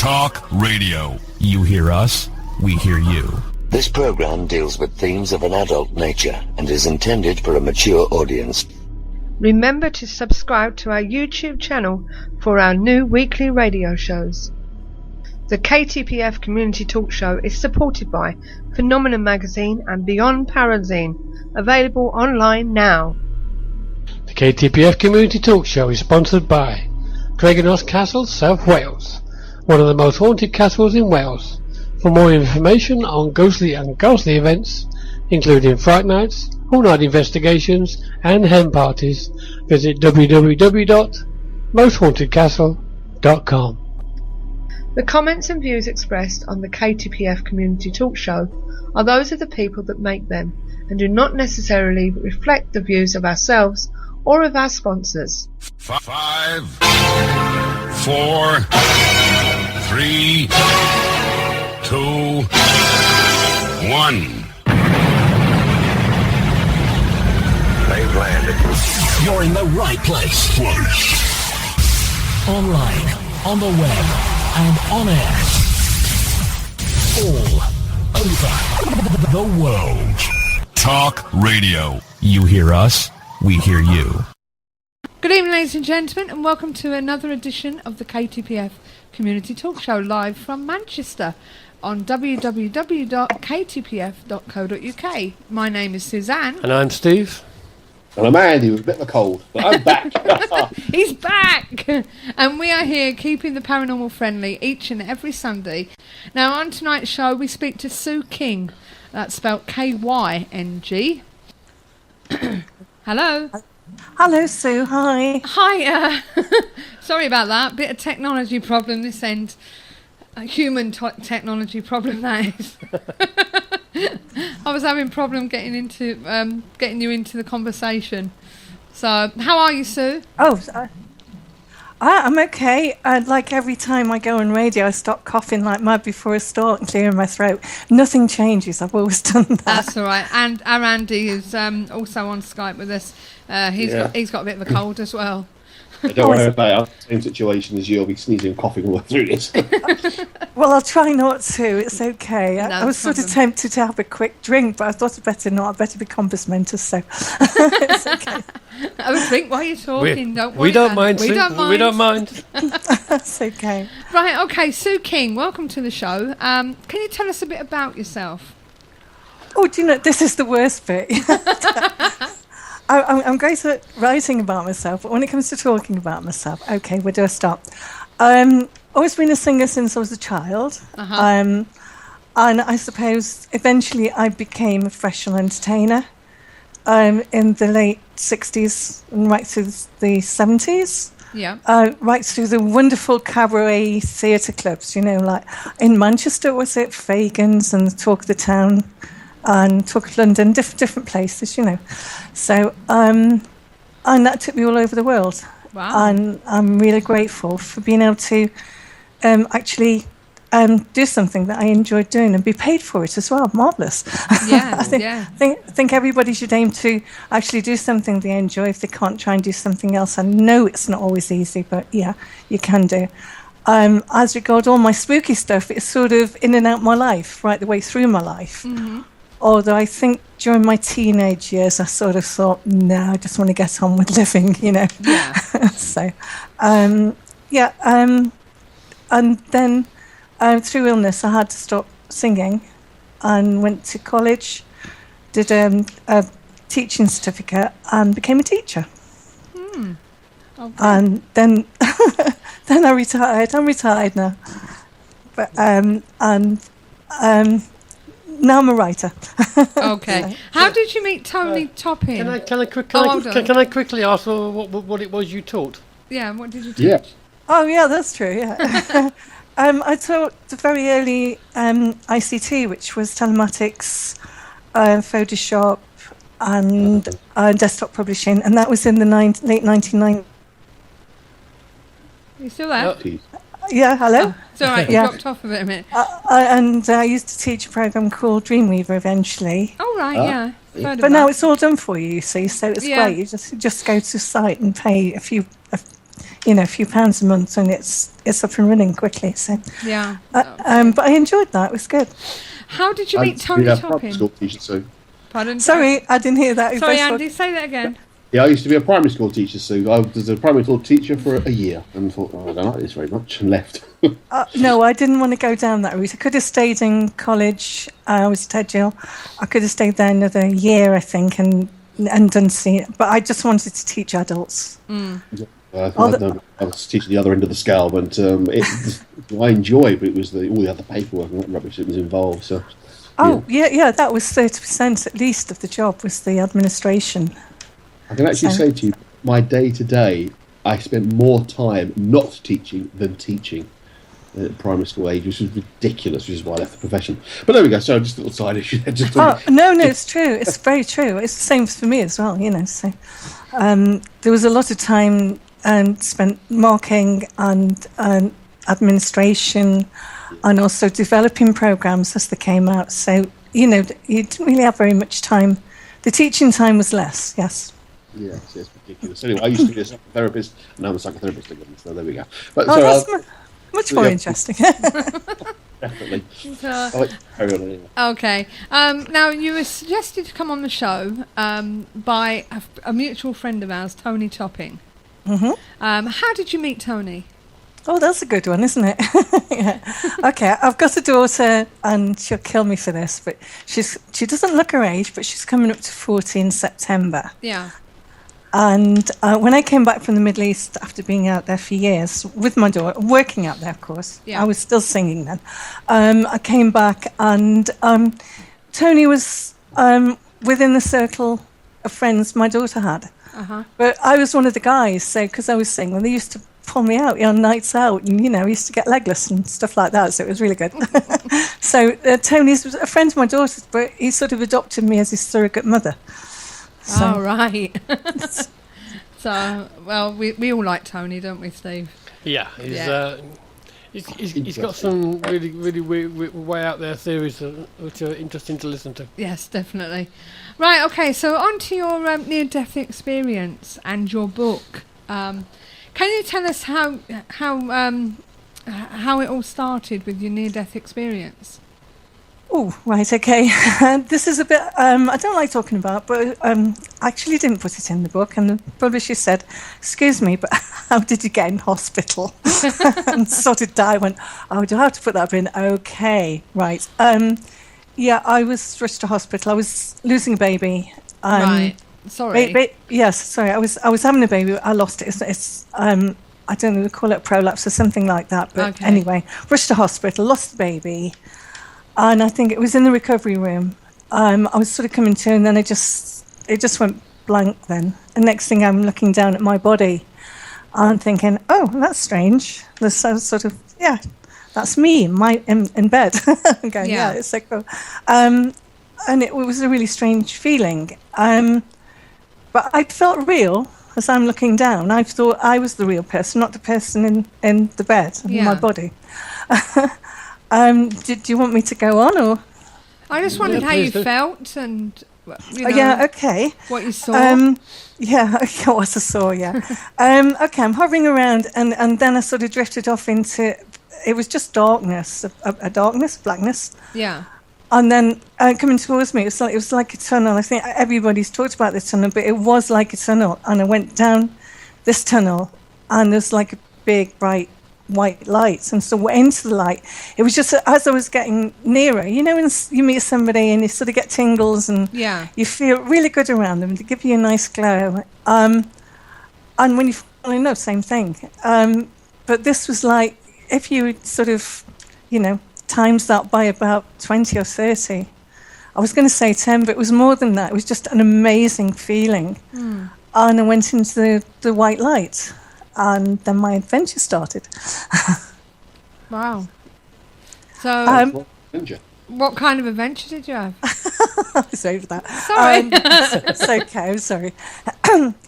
Talk radio. You hear us, we hear you. This program deals with themes of an adult nature and is intended for a mature audience. Remember to subscribe to our YouTube channel for our new weekly radio shows. The Ktpf Community Talk Show is supported by Phenomenon Magazine and Beyond Parazine, available online now. The Ktpf Community Talk Show is sponsored by Craignos Castle, South Wales, one of the most haunted castles in Wales. For more information on ghostly and ghostly events, including Fright Nights, all-night investigations and hen parties, visit www.mosthauntedcastle.com. The comments and views expressed on the Ktpf Community Talk Show are those of the people that make them and do not necessarily reflect the views of ourselves or of our sponsors. 5, 4, 3, 2, 1. They've landed. You're in the right place. Online, on the web, and on air. All over the world. Talk radio. You hear us, we hear you. Good evening, ladies and gentlemen, and welcome to another edition of the Ktpf Community Talk Show, live from Manchester on www.ktpf.co.uk. My name is Susanne. And I'm Steve. And I'm Andy with a bit of a cold, but I'm back. He's back! And we are here keeping the paranormal friendly each and every Sunday. Now, on tonight's show, we speak to Sue Kyng. That's spelled Kyng. Hello. Hello, Sue. Hi. Hi. Sorry about that. Bit of technology problem this end. A human technology problem, that is. I was having a problem getting you into the conversation. So, how are you, Sue? Oh, I'm okay. Like every time I go on radio, I stop coughing like mad before I start and clearing my throat. Nothing changes. I've always done that. That's all right. And our Andy is also on Skype with us. He's got a bit of a cold as well. Don't worry about it. I'm in the same situation as you. I'll be sneezing and coughing all the way through this. Well, I'll try not to. It's okay. I was sort of tempted to have a quick drink, but I thought I'd better not. I'd better be compass mentis, so it's okay. Have a drink while you're talking. We don't mind. We don't mind. That's okay. Right, okay. Sue Kyng, welcome to the show. Can you tell us a bit about yourself? Oh, do you know, this is the worst bit. I'm great at writing about myself, but when it comes to talking about myself, okay, where do I start? Always been a singer since I was a child. And I suppose eventually I became a professional entertainer in the late 60s and right through the 70s. Yeah. Right through the wonderful cabaret theatre clubs, you know, like in Manchester, was it Fagan's and the Talk of the Town? And Talk of London, different places, you know. So, and that took me all over the world. Wow. And I'm really grateful for being able to actually do something that I enjoyed doing and be paid for it as well. Marvellous. Yeah, I think everybody should aim to actually do something they enjoy if they can't try and do something else. I know it's not always easy, but yeah, you can do. As regards all my spooky stuff, it's sort of in and out my life, right the way through my life. Mm-hmm. Although I think during my teenage years, I sort of thought, no, I just want to get on with living, you know. Yeah. So, and then through illness, I had to stop singing and went to college, did a teaching certificate and became a teacher. Okay. And then then I retired. I'm retired now. But now I'm a writer. Okay. How did you meet Tony Topping? Can I quickly ask what it was you taught? Yeah, what did you teach? Yeah. Oh, yeah, that's true, yeah. I taught the very early ICT, which was telematics, Photoshop, and desktop publishing, and that was in the late 1990s. You still there? Yeah, hello? Oh, it's all right, you dropped off a minute. And I used to teach a program called Dreamweaver eventually. Oh, right, yeah. But now it's all done for you, you see, so it's great. You just go to site and pay a few a few pounds a month, and it's up and running quickly. So Yeah. but I enjoyed that. It was good. How did you meet Tony Topping? School teacher, so. Pardon? Sorry, I didn't hear that. Sorry, Andy, say that again. Yeah, I used to be a primary school teacher, Sue. I was a primary school teacher for a year and thought, I don't like this very much, and left. No, I didn't want to go down that route. I could have stayed in college. I was at Edgell. I could have stayed there another year, I think, and done see it. But I just wanted to teach adults. I was teaching the other end of the scale, but I enjoyed, but it was all the other paperwork and that rubbish that was involved. So. Oh, yeah, that was 30% at least of the job was the administration. I can actually say to you, my day-to-day, I spent more time not teaching than teaching at primary school age, which was ridiculous, which is why I left the profession. But there we go, so just a little side issue. No, it's true. It's very true. It's the same for me as well, So there was a lot of time spent marking and administration and also developing programs as they came out. So, you didn't really have very much time. The teaching time was less, yes. Yes, it's ridiculous. Anyway, I used to be a psychotherapist, and now I'm a psychotherapist again, so there we go. But, that's much more interesting. Definitely. Okay. Now, you were suggested to come on the show by a mutual friend of ours, Tony Topping. Mm-hmm. How did you meet Tony? Oh, that's a good one, isn't it? Yeah. Okay, I've got a daughter, and she'll kill me for this, but she doesn't look her age, but she's coming up to 40 in September. Yeah. And when I came back from the Middle East after being out there for years with my daughter, working out there, of course, I was still singing then. I came back, and Tony was within the circle of friends my daughter had. Uh-huh. But I was one of the guys, so because I was single, they used to pull me out on nights out, and I used to get legless and stuff like that, so it was really good. So Tony's a friend of my daughter's, but he sort of adopted me as his surrogate mother. So. Oh, right. So, well, we all like Tony, don't we, Steve? Yeah, he's got some really way out there theories which are interesting to listen to. Yes, definitely. Right, okay, so on to your near-death experience and your book. Can you tell us how it all started with your near-death experience? Oh, right, okay. This is a bit I don't like talking about, but I actually didn't put it in the book, and the publisher said, "Excuse me, but how did you get in hospital?" And sort of die. Went, "Oh, do I have to put that in?" Okay, right. Yeah, I was rushed to hospital. I was losing a baby. Right. Sorry. Yes, sorry. I was having a baby. I lost it. It's I don't know, they call it prolapse or something like that. But anyway, rushed to hospital, lost the baby. And I think it was in the recovery room. I was sort of coming to, and then it just went blank then. And next thing I'm looking down at my body, and thinking, oh, that's strange. There's sort of, that's me in bed. I'm going, it's so cool. And it was a really strange feeling. But I felt real as I'm looking down. I thought I was the real person, not the person in the bed, in my body. Did you want me to go on, or? I just wondered how you felt and okay. What you saw. What I saw. Yeah. Okay, I'm hovering around, and then I sort of drifted off into. It was just darkness, a darkness, blackness. Yeah. And then coming towards me, it was like a tunnel. I think everybody's talked about this tunnel, but it was like a tunnel. And I went down this tunnel, and there's like a big bright white lights, and so into the light. It was just as I was getting nearer, when you meet somebody and you sort of get tingles, and you feel really good around them. They give you a nice glow. And when you fall in love, same thing. But this was like if you sort of, times that by about 20 or 30. I was going to say 10, but it was more than that. It was just an amazing feeling. And I went into the white light. And then my adventure started. Wow. So, what kind of adventure did you have? I was over that. Sorry. It's okay, I'm sorry.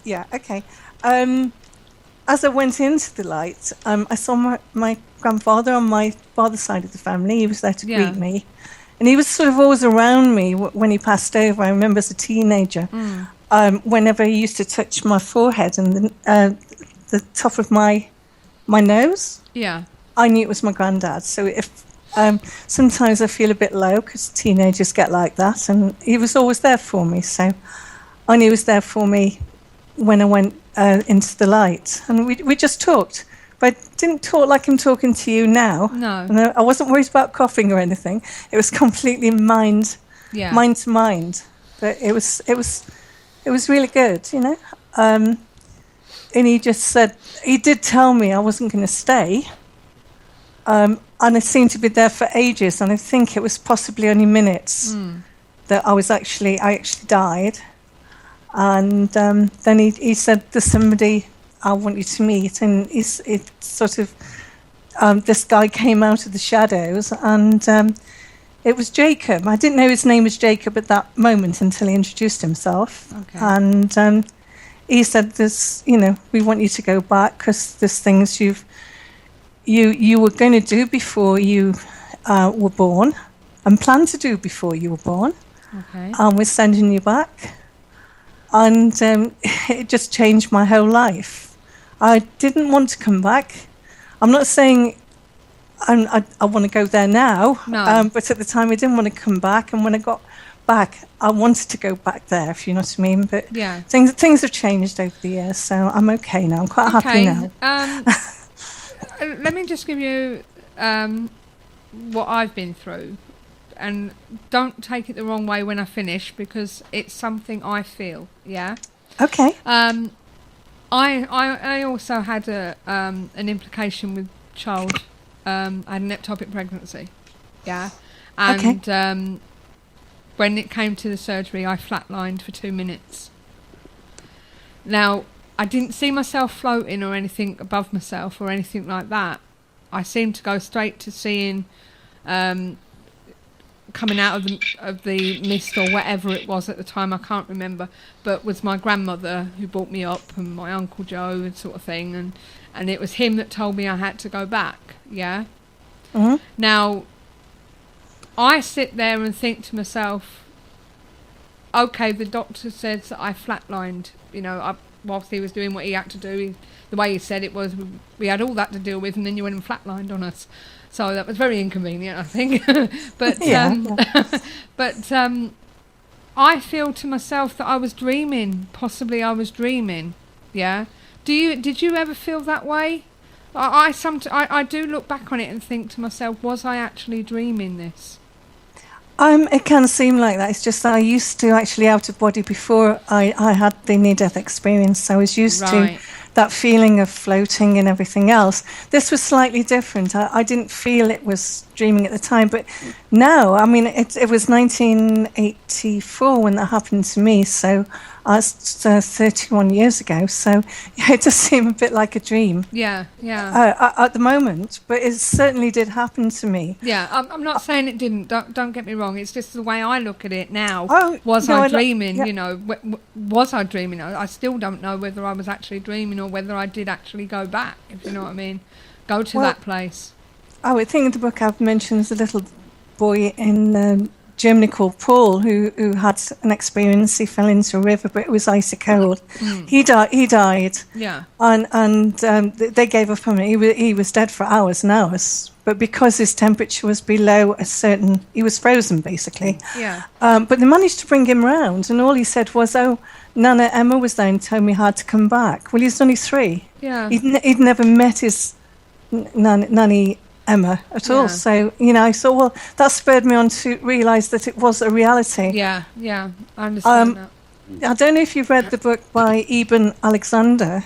Yeah, okay. As I went into the light, I saw my grandfather on my father's side of the family. He was there to greet me. And he was sort of always around me when he passed over. I remember as a teenager, whenever he used to touch my forehead and the top of my nose. Yeah. I knew it was my granddad. So if sometimes I feel a bit low because teenagers get like that, and he was always there for me. So I knew he was there for me when I went into the light, and we just talked. But I didn't talk like I'm talking to you now. No. And I wasn't worried about coughing or anything. It was completely mind to mind. But it was really good, you know. And he just said, he did tell me I wasn't going to stay. And I seemed to be there for ages, and I think it was possibly only minutes that I actually died. And then he said, there's somebody I want you to meet, and it sort of this guy came out of the shadows, and it was Jacob. I didn't know his name was Jacob at that moment until he introduced himself. Okay. And he said, "There's, we want you to go back because there's things you were going to do before you were born, and planned to do before you were born. Okay. And we're sending you back." And it just changed my whole life. I didn't want to come back. I'm not saying I want to go there now, No. but at the time I didn't want to come back. And when I got back, I wanted to go back there, if you know what I mean. But Yeah. things have changed over the years, so I'm okay now. I'm quite happy now. Let me just give you what I've been through, and don't take it the wrong way when I finish, because it's something I feel. Yeah. Okay. I also had an implication with child. I had an ectopic pregnancy. Yeah. And when it came to the surgery, I flatlined for 2 minutes. Now, I didn't see myself floating or anything above myself or anything like that. I seemed to go straight to seeing coming out of the mist or whatever it was at the time, I can't remember, but was my grandmother who brought me up, and my Uncle Joe and sort of thing, and it was him that told me I had to go back. Yeah. Mm-hmm. Now, I sit there and think to myself, okay, the doctor says that I flatlined, whilst he was doing what he had to do. The way he said it was, we had all that to deal with, and then you went and flatlined on us. So that was very inconvenient, I think. But I feel to myself that I was dreaming. Possibly I was dreaming. Yeah. Did you ever feel that way? I do look back on it and think to myself, was I actually dreaming this? It can seem like that. It's just that I used to actually out of body before I had the near-death experience. I was used to that feeling of floating and everything else. This was slightly different. I didn't feel it was dreaming at the time, but now, I mean, it was 1984 when that happened to me, so it's 31 years ago, so it does seem a bit like a dream. Yeah. At the moment, but it certainly did happen to me. Yeah, I'm not saying it didn't, don't get me wrong, it's just the way I look at it now. Was I dreaming, was I dreaming? I still don't know whether I was actually dreaming or whether I did actually go back, if you know what I mean. Go to that place. I think in the book I've mentioned a little boy in Germany called Paul who had an experience. He fell into a river, but it was icy cold. He died. Yeah. And they gave up on him. He was dead for hours and hours. But because his temperature was below a certain, he was frozen basically. Yeah. But they managed to bring him round, and all he said was, Nana Emma was there and told me how to come back. Well, he's only 3. Yeah. He'd never met his nanny Emma at all. So, I thought, well, that spurred me on to realise that it was a reality. Yeah, I understand that. I don't know if you've read the book by Eben Alexander.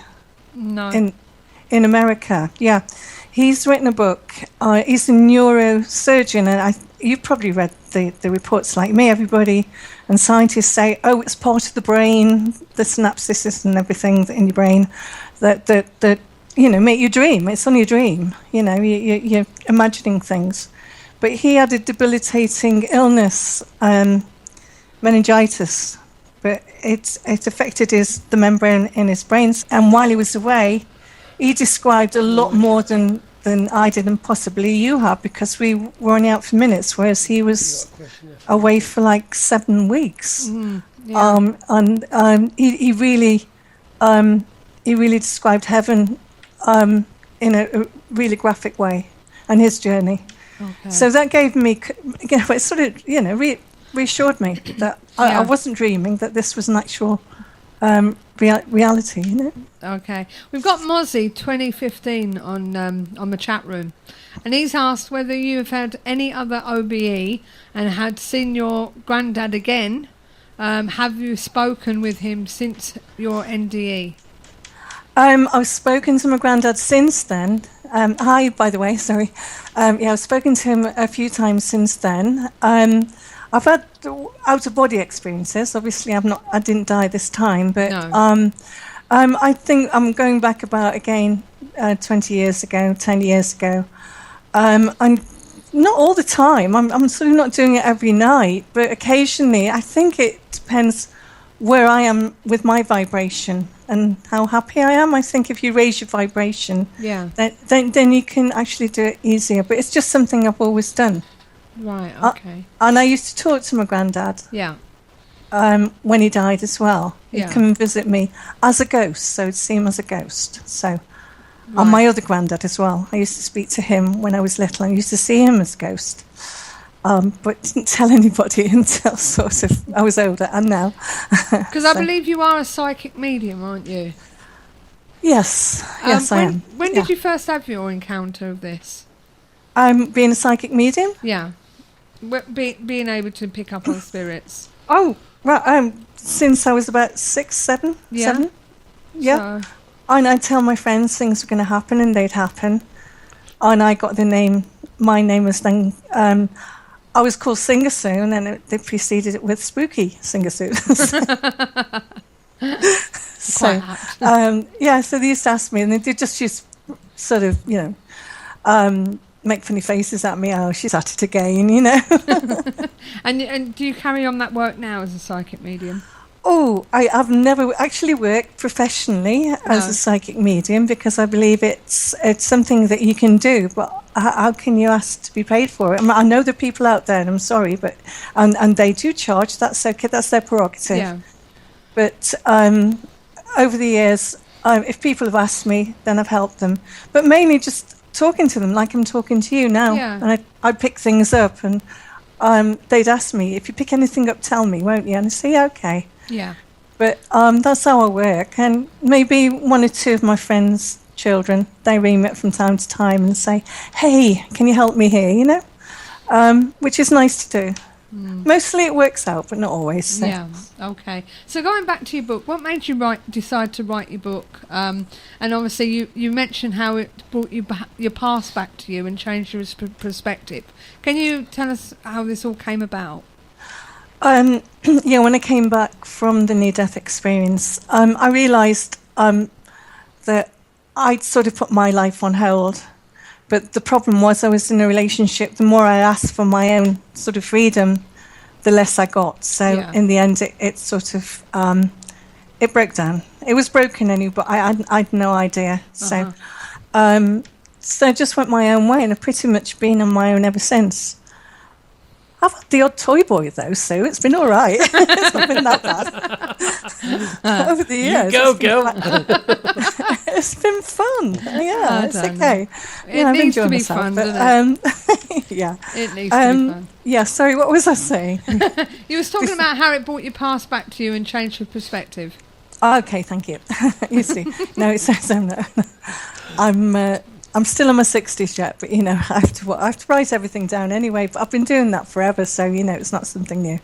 No. In America. Yeah. He's written a book. He's a neurosurgeon, and you've probably read the reports like me. Everybody and scientists say, it's part of the brain, the synapses and everything in your brain that make you dream. It's only a dream. You're imagining things. But he had a debilitating illness, meningitis, but it affected the membrane in his brain. And while he was away, he described a lot more than I did, and possibly you have, because we were only out for minutes, whereas he was away for like 7 weeks. Yeah. And he really he really described heaven in a really graphic way, and his journey. Okay. So that gave me, it sort of, reassured me that I wasn't dreaming, that this was an actual reality, Okay. We've got Mozzie 2015 on the chat room, and he's asked whether you have had any other OBE and had seen your granddad again. Have you spoken with him since your NDE? I've spoken to my granddad since then. Hi, by the way, sorry. I've spoken to him a few times since then. I've had out-of-body experiences. Obviously, I didn't die this time, but No. I think I'm going back about, again, 20 years ago, 10 years ago. And not all the time. I'm sort of not doing it every night, but occasionally. I think it depends where I am with my vibration and how happy I am. I think if you raise your vibration, then you can actually do it easier. But it's just something I've always done. Right, okay. And I used to talk to my granddad. Yeah. When he died as well. He'd Yeah. come and visit me as a ghost, so I'd see him as a ghost. So, and my other granddad as well. I used to speak to him when I was little. I used to see him as a ghost. But didn't tell anybody until sort of I was older, and now. Because I believe you are a psychic medium, aren't you? Yes, yes, I am. When did you first have your encounter of this? Being a psychic medium? Yeah. Being able to pick up on spirits. Oh, right. Since I was about 6, 7. Yeah. 7. Yeah. So, And I'd tell my friends things were going to happen, and they'd happen. And I got the name. My name was then. I was called Singasoo, and then they preceded it with Spooky Singasoo. So they used to ask me, and they just used sort of, make funny faces at me. Oh, she's at it again, And do you carry on that work now as a psychic medium? Oh, I've never actually worked professionally as a psychic medium, because I believe it's something that you can do, but how can you ask to be paid for it? I know there are people out there, and I'm sorry, but and they do charge. That's okay. That's their prerogative. Yeah. But over the years, if people have asked me, then I've helped them. But mainly just talking to them, like I'm talking to you now. Yeah. And I'd pick things up, and they'd ask me, if you pick anything up, tell me, won't you? And I say, yeah, okay. Yeah. But that's how I work. And maybe one or two of my friends' children, they ring me up from time to time and say, hey, can you help me here, which is nice to do. Mostly it works out, but not always. So. Yeah, okay. So going back to your book, what made you decide to write your book? And obviously you mentioned how it brought your past back to you and changed your perspective. Can you tell us how this all came about? When I came back from the near-death experience, I realised that I'd sort of put my life on hold. But the problem was I was in a relationship. The more I asked for my own sort of freedom, the less I got. So in the end, it sort of it broke down. It was broken anyway, but I had no idea. So I just went my own way, and I've pretty much been on my own ever since. I've had the odd toy boy though, so it's been all right. It's not been that bad over the years. You go. It's been fun. Yeah, it's okay. It needs to be fun, doesn't it? Yeah. It needs to be fun. Yeah, sorry, what was I saying? You was talking about how it brought your past back to you and changed your perspective. Okay, thank you. You see, no, it says I'm still in my 60s yet, but I have to write everything down anyway. But I've been doing that forever, so it's not something new.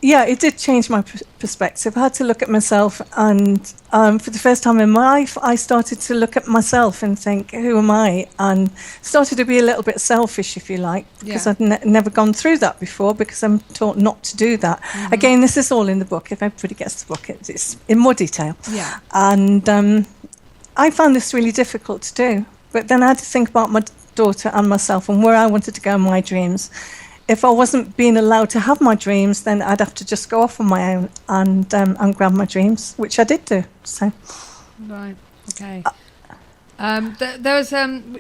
Yeah, it did change my perspective. I had to look at myself, and for the first time in my life, I started to look at myself and think, who am I? And started to be a little bit selfish, if you like, because I'd never gone through that before, because I'm taught not to do that. Mm-hmm. Again, this is all in the book. If everybody gets the book, it's in more detail. Yeah. And I found this really difficult to do. But then I had to think about my daughter and myself and where I wanted to go in my dreams. If I wasn't being allowed to have my dreams, then I'd have to just go off on my own and grab my dreams, which I did do. So, right, okay. There's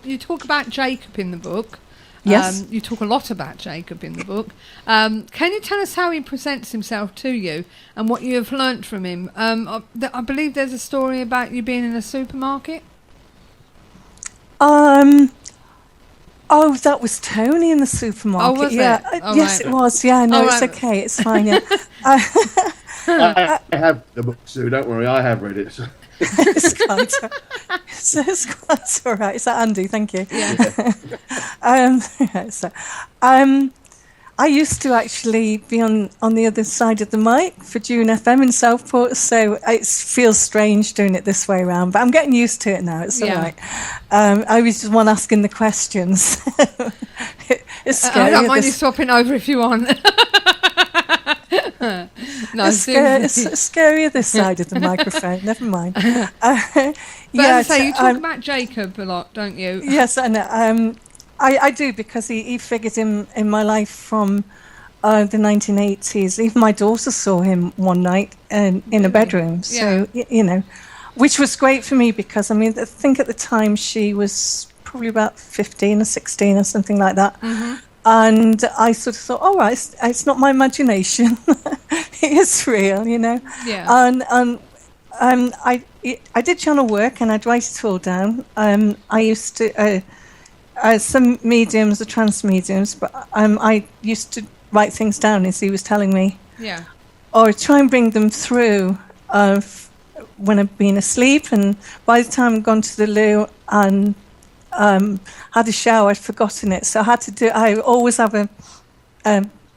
you talk about Jacob in the book, Yes. You talk a lot about Jacob in the book. Can you tell us how he presents himself to you and what you have learnt from him? I believe there's a story about you being in a supermarket. Oh, that was Tony in the supermarket. Oh, was yeah. it? Oh, yes, right. it was. Yeah, no, Oh, it's right. okay. It's fine. Yeah. I have the book, Sue. Don't worry, I have read it. So. it's quite all right. Is that Andy? Thank you. Yeah. I used to actually be on the other side of the mic for June FM in Southport, so it feels strange doing it this way around, but I'm getting used to it now. It's all right. I was just one asking the questions. It's scary. I don't mind you swapping over if you want. No, it's scarier this side of the microphone. Never mind. But so you talk about Jacob a lot, don't you? Yes, and I do, because he figured in my life from the 1980s. Even my daughter saw him one night in a bedroom. So, you know, which was great for me, because, I mean, I think at the time she was probably about 15 or 16 or something like that. Mm-hmm. And I sort of thought, all right, it's not my imagination. It's real, you know. Yeah. And I did channel work, and I'd write it all down. I used to, some mediums are trance mediums, but I used to write things down as he was telling me. Yeah. Or try and bring them through when I've been asleep, and by the time I'd gone to the loo and had a shower, I'd forgotten it. So I always have a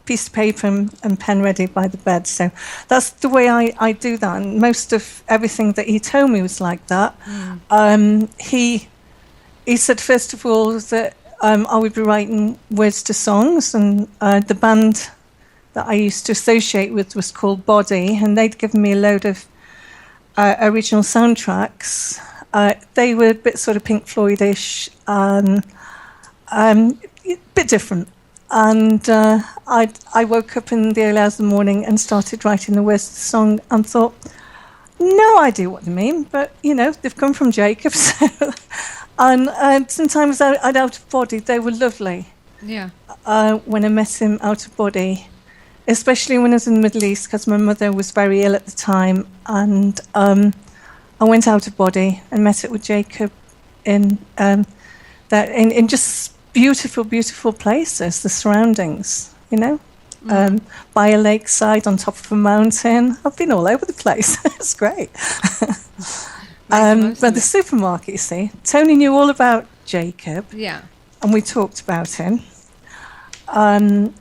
piece of paper and pen ready by the bed. So that's the way I do that. And most of everything that he told me was like that. He said, first of all, that I would be writing words to songs, and the band that I used to associate with was called Body, and they'd given me a load of original soundtracks. They were a bit sort of Pink Floyd-ish, a bit different. And I woke up in the early hours of the morning and started writing the words to the song, and thought, no idea what they mean, but, you know, they've come from Jacob. So and sometimes I'd out of body. They were lovely. Yeah. When I met him out of body, especially when I was in the Middle East, because my mother was very ill at the time, and I went out of body and met it with Jacob in just beautiful, beautiful places, the surroundings, you know, by a lakeside, on top of a mountain. I've been all over the place. It's great. But the supermarket, you see, Tony knew all about Jacob. Yeah. And we talked about him. And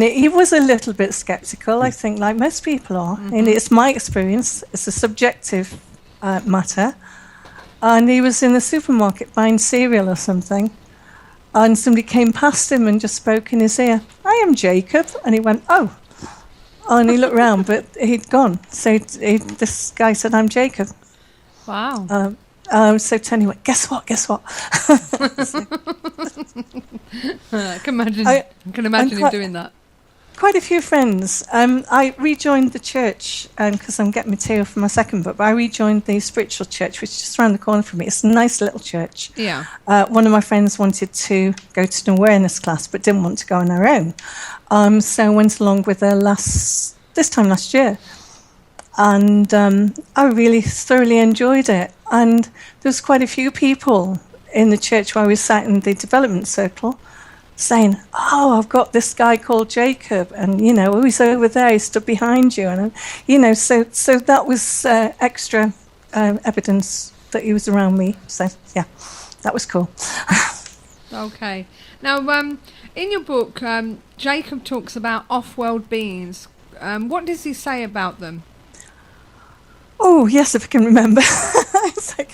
he was a little bit sceptical, I think, like most people are. Mm-hmm. And it's my experience. It's a subjective matter. And he was in the supermarket buying cereal or something. And somebody came past him and just spoke in his ear, I am Jacob. And he went, oh. And he looked round, but he'd gone. So this guy said, I'm Jacob. Wow. So Tony went, guess what? I can imagine him doing that. Quite a few friends. I rejoined the church because I'm getting material for my second book, but I rejoined the spiritual church, which is just around the corner from me. It's a nice little church. Yeah. One of my friends wanted to go to an awareness class, but didn't want to go on her own. So I went along with her this time last year. And I really thoroughly enjoyed it. And there was quite a few people in the church where we sat in the development circle saying, oh, I've got this guy called Jacob, and, you know, he's over there, he stood behind you. And, you know, so that was extra evidence that he was around me. So, yeah, that was cool. Okay. Now, in your book, Jacob talks about off-world beings. What does he say about them? Oh, yes, if I can remember.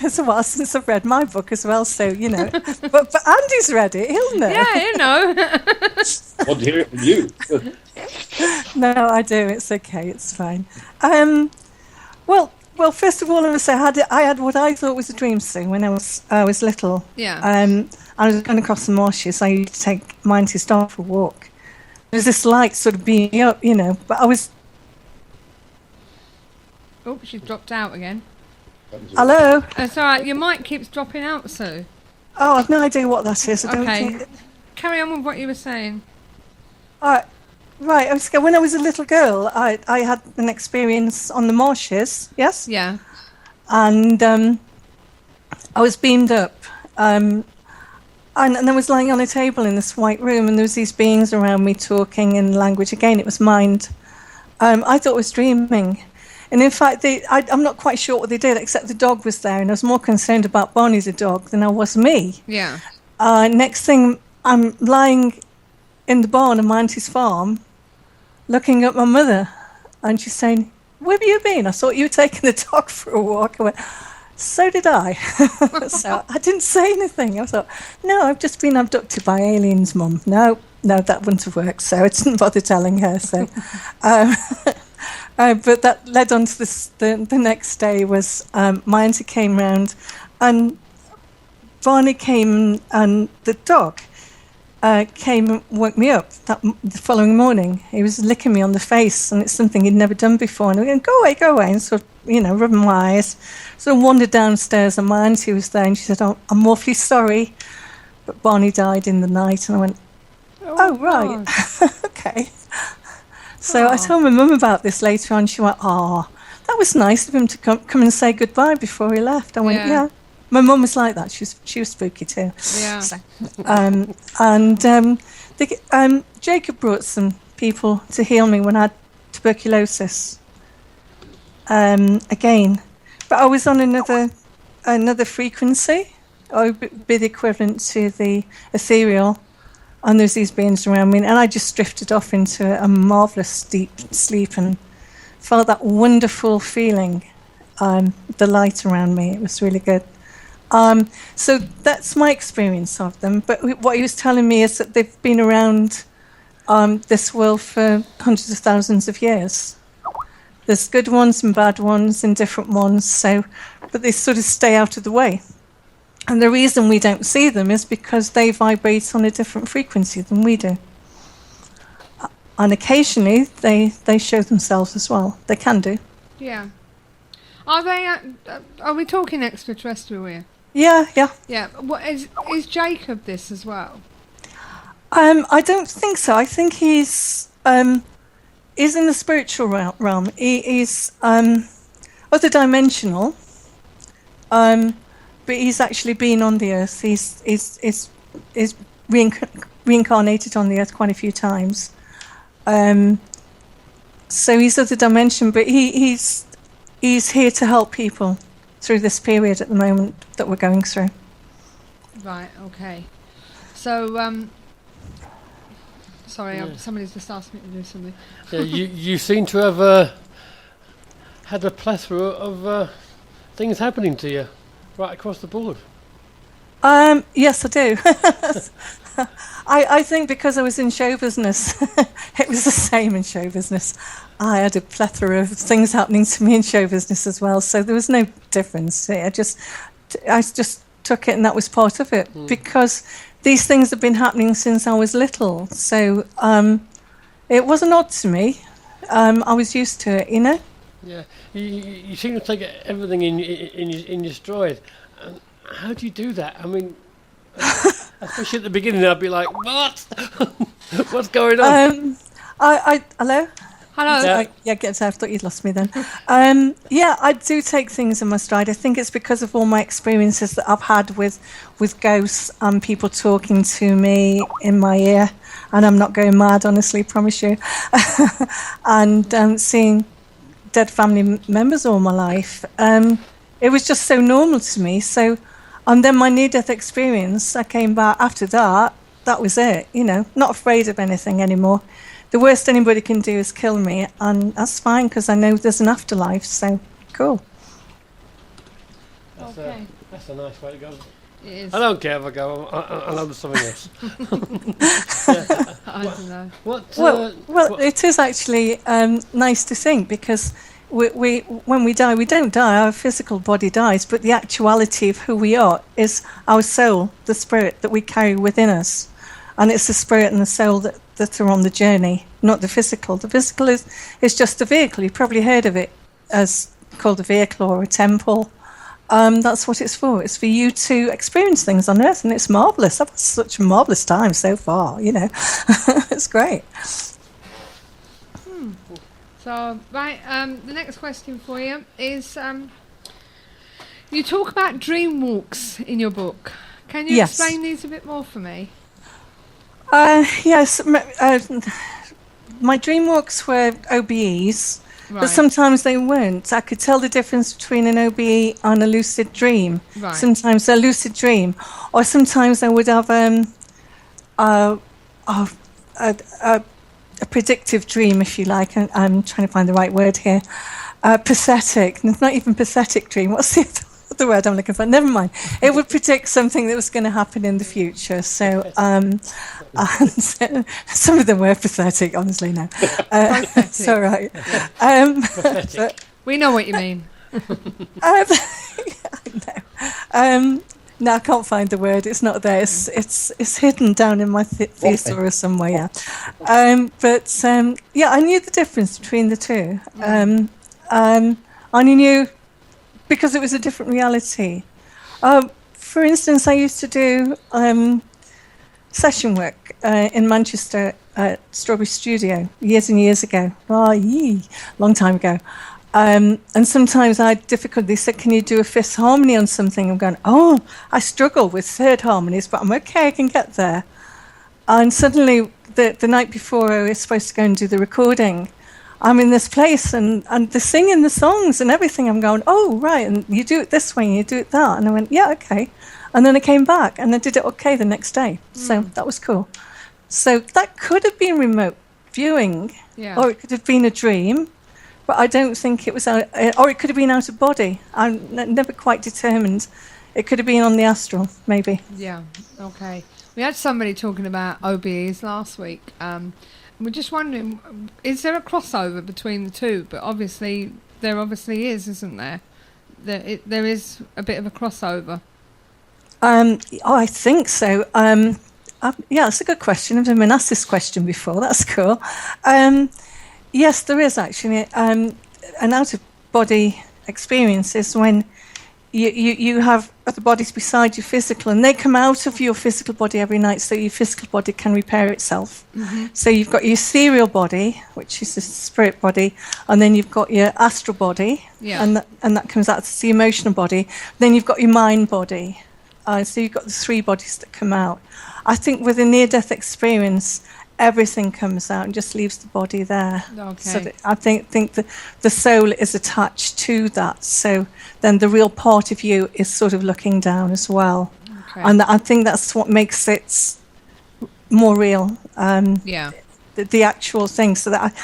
It's a while since I've read my book as well, so, you know. but Andy's read it, he'll know. Yeah, he'll know. I want to hear it from you. No, I do. It's okay. It's fine. Well, first of all, I must say I had what I thought was a dream, Sue, when I was little. Yeah. I was going across the marshes. I used to take mine to start for a walk. There was this light sort of beaming up, you know, but I was... Oh, she's dropped out again. Hello? It's all right. Your mic keeps dropping out, Sue. Oh, I've no idea what that is. I don't think... carry on with what you were saying. Right. When I was a little girl, I had an experience on the marshes. Yes. Yeah. And I was beamed up. And I was lying on a table in this white room, and there was these beings around me talking in language. Again, it was mind. I thought I was dreaming. And in fact, I'm not quite sure what they did, except the dog was there, and I was more concerned about Barney the dog than I was me. Yeah. Next thing, I'm lying in the barn on my auntie's farm, looking at my mother, and she's saying, "Where have you been? I thought you were taking the dog for a walk." I went, "So did I." So I didn't say anything. I thought, "No, I've just been abducted by aliens, Mum." No, that wouldn't have worked, so I didn't bother telling her. So, but that led on to the next day was my auntie came round, and Barney came, and the dog came and woke me up the following morning. He was licking me on the face, and it's something he'd never done before. And I went, go away, and sort of, rubbing my eyes. So I wandered downstairs, and my auntie was there, and she said, "Oh, I'm awfully sorry, but Barney died in the night." And I went, "Oh right, okay." So I told my mum about this later on. She went, "Oh, that was nice of him to come and say goodbye before he left." I went, "Yeah." My mum was like that. She was spooky too. Yeah. So, Jacob brought some people to heal me when I had tuberculosis. Again, but I was on another frequency. I would be the equivalent to the ethereal, and there's these beings around me, and I just drifted off into a marvelous deep sleep and felt that wonderful feeling, the light around me. It was really good. So that's my experience of them. But what he was telling me is that they've been around this world for hundreds of thousands of years. There's good ones and bad ones and different ones, but they sort of stay out of the way. And the reason we don't see them is because they vibrate on a different frequency than we do. And occasionally they show themselves as well. They can do. Yeah. Are they? Are we talking extraterrestrial here? Yeah. Yeah. What is Jacob this as well? I don't think so. I think he's in the spiritual realm. He's other dimensional, but he's actually been on the earth. He's reincarnated on the earth quite a few times. So he's other dimension, but he's here to help people through this period at the moment that we're going through. Right. Okay. So sorry, somebody's just asked me to do something. Yeah, you seem to have had a plethora of things happening to you right across the board. Yes, I do. I think because I was in show business, it was the same in show business. I had a plethora of things happening to me in show business as well, so there was no difference. I just took it, and that was part of it, because these things have been happening since I was little. So it wasn't odd to me. I was used to it, Yeah, you seem to take everything in your stride. How do you do that? I mean, especially at the beginning, I'd be like, "What? What's going on?" Hello. Hello. I thought you'd lost me then. I do take things in my stride. I think it's because of all my experiences that I've had with ghosts and people talking to me in my ear, and I'm not going mad, honestly, promise you. And seeing dead family members all my life, it was just so normal to me. So, and then my near-death experience, I came back after that. That was it. Not afraid of anything anymore. The worst anybody can do is kill me, and that's fine because I know there's an afterlife. So, cool. That's a nice way to go. It is. I don't care if I go. I'll have something else. I don't know. Well, it is actually nice to think, because we when we die, we don't die. Our physical body dies, but the actuality of who we are is our soul, the spirit that we carry within us, and it's the spirit and the soul that are on the journey, not the physical. The physical is just a vehicle. You've probably heard of it as called a vehicle or a temple. that's what it's for. It's for you to experience things on Earth, and it's marvellous. I've had such a marvellous time so far, you know. It's great. So, right, the next question for you is, you talk about dream walks in your book. Can you explain these a bit more for me? Yes. My dream walks were OBEs. Right. But sometimes they weren't. I could tell the difference between an OBE and a lucid dream. Right. Sometimes a lucid dream, or sometimes I would have a predictive dream, if you like. I'm trying to find the right word here. Pathetic. It's not even pathetic dream. What's the word I'm looking for? Never mind. It would predict something that was going to happen in the future. So, and some of them were pathetic, honestly. No, it's all right. But, we know what you mean. No, I can't find the word. It's not there. It's hidden down in my thesaurus somewhere. Yeah. I knew the difference between the two. I knew because it was a different reality. For instance, I used to do session work in Manchester at Strawberry Studio years and years ago. Long time ago. And sometimes I had difficulty. They said, can you do a fifth harmony on something? I'm going, I struggle with third harmonies, but I'm okay, I can get there. And suddenly, the night before I was supposed to go and do the recording, I'm in this place and they're singing the songs and everything. I'm going, oh, right, and you do it this way and you do it that. And I went, yeah, okay. And then I came back and I did it okay the next day. So that was cool. So that could have been remote viewing, or it could have been a dream. But I don't think it was, or it could have been out of body. I'm never quite determined. It could have been on the astral, maybe. Yeah, okay. We had somebody talking about OBEs last week. We're just wondering, is there a crossover between the two? But there obviously is, isn't there? There is a bit of a crossover. I think so. That's a good question. I've never been asked this question before. That's cool. Yes, there is actually. An out-of-body experience is when you have other bodies beside your physical, and they come out of your physical body every night so your physical body can repair itself. Mm-hmm. So you've got your ethereal body, which is the spirit body, and then you've got your astral body, and that comes out as the emotional body. Then you've got your mind body. So you've got the three bodies that come out. I think with a near-death experience, everything comes out and just leaves the body there. Okay. So I think the soul is attached to that. So then the real part of you is sort of looking down as well. Okay. And I think that's what makes it more real. The actual thing. So that